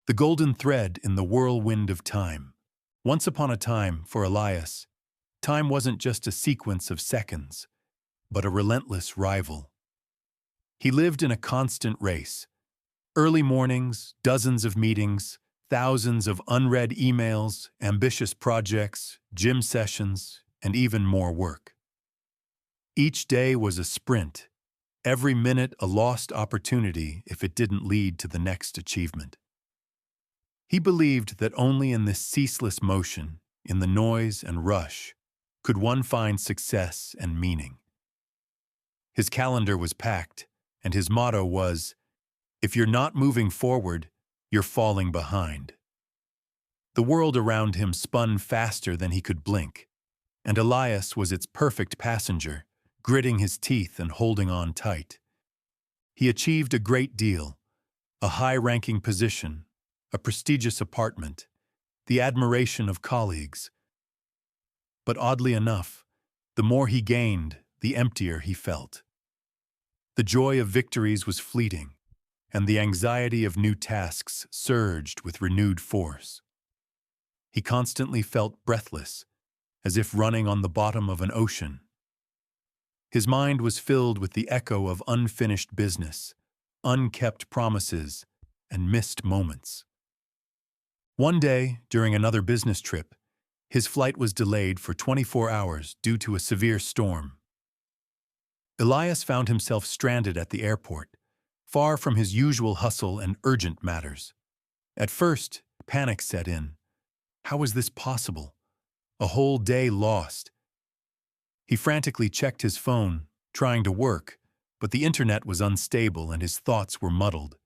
The golden thread in the whirlwind of time. Once upon a time, for Elias, time wasn't just a sequence of seconds, but a relentless rival. He lived in a constant race. Early mornings, dozens of meetings, thousands of unread emails, ambitious projects, gym sessions, and even more work. Each day was a sprint, every minute a lost opportunity if it didn't lead to the next achievement. He believed that only in this ceaseless motion, in the noise and rush, could one find success and meaning. His calendar was packed, and his motto was, "If you're not moving forward, you're falling behind." The world around him spun faster than he could blink, and Elias was its perfect passenger, gritting his teeth and holding on tight. He achieved a great deal, a high-ranking position, a prestigious apartment, the admiration of colleagues. But oddly enough, the more he gained, the emptier he felt. The joy of victories was fleeting, and the anxiety of new tasks surged with renewed force. He constantly felt breathless, as if running on the bottom of an ocean. His mind was filled with the echo of unfinished business, unkept promises, and missed moments. One day, during another business trip, his flight was delayed for 24 hours due to a severe storm. Elias found himself stranded at the airport, far from his usual hustle and urgent matters. At first, panic set in. How was this possible? A whole day lost. He frantically checked his phone, trying to work, but the internet was unstable and his thoughts were muddled.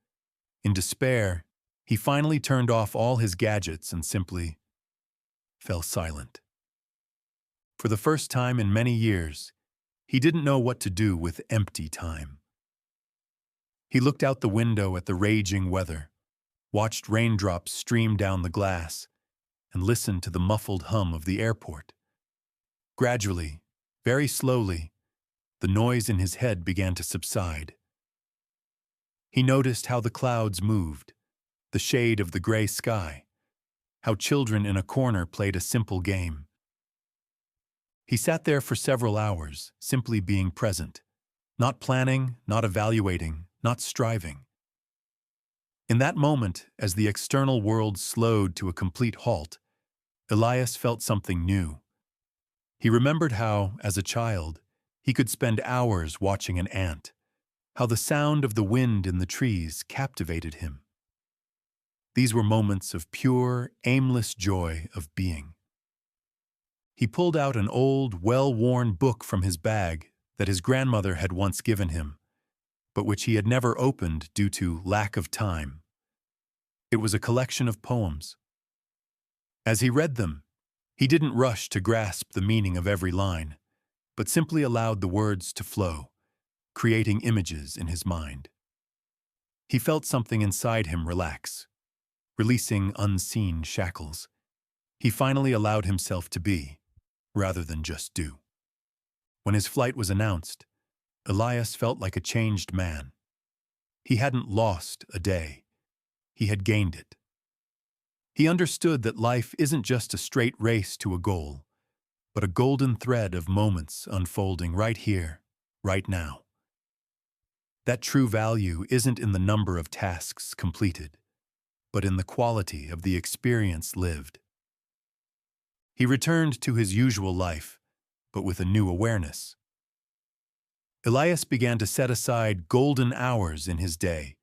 In despair, he finally turned off all his gadgets and simply fell silent. For the first time in many years, he didn't know what to do with empty time. He looked out the window at the raging weather, watched raindrops stream down the glass, and listened to the muffled hum of the airport. Gradually, very slowly, the noise in his head began to subside. He noticed how the clouds moved, the shade of the gray sky, how children in a corner played a simple game. He sat there for several hours, simply being present, not planning, not evaluating, not striving. In that moment, as the external world slowed to a complete halt, Elias felt something new. He remembered how, as a child, he could spend hours watching an ant, how the sound of the wind in the trees captivated him. These were moments of pure, aimless joy of being. He pulled out an old, well-worn book from his bag that his grandmother had once given him, but which he had never opened due to lack of time. It was a collection of poems. As he read them, he didn't rush to grasp the meaning of every line, but simply allowed the words to flow, creating images in his mind. He felt something inside him relax, releasing unseen shackles. He finally allowed himself to be, rather than just do. When his flight was announced, Elias felt like a changed man. He hadn't lost a day. He had gained it. He understood that life isn't just a straight race to a goal, but a golden thread of moments unfolding right here, right now. That true value isn't in the number of tasks completed, but in the quality of the experience lived. He returned to his usual life, but with a new awareness. Elias began to set aside golden hours in his day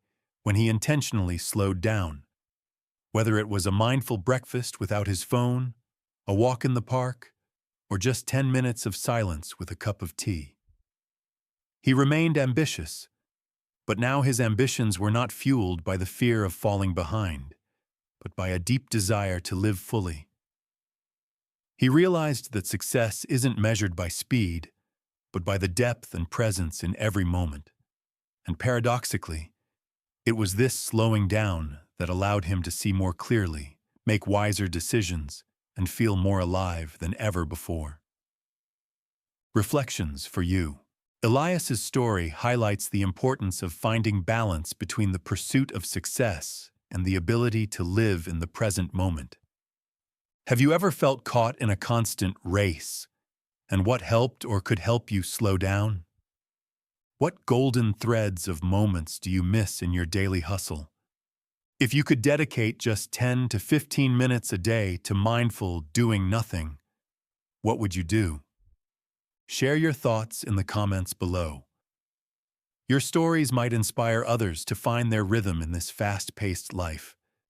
when he intentionally slowed down. Whether it was a mindful breakfast without his phone, a walk in the park, or just 10 minutes of silence with a cup of tea. He remained ambitious, but now his ambitions were not fueled by the fear of falling behind, but by a deep desire to live fully. He realized that success isn't measured by speed, but by the depth and presence in every moment. And paradoxically, it was this slowing down that allowed him to see more clearly, make wiser decisions, and feel more alive than ever before. Reflections for you. Elias's story highlights the importance of finding balance between the pursuit of success and the ability to live in the present moment. Have you ever felt caught in a constant race? And what helped or could help you slow down? What golden threads of moments do you miss in your daily hustle? If you could dedicate just 10 to 15 minutes a day to mindful doing nothing, what would you do? Share your thoughts in the comments below. Your stories might inspire others to find their rhythm in this fast-paced life.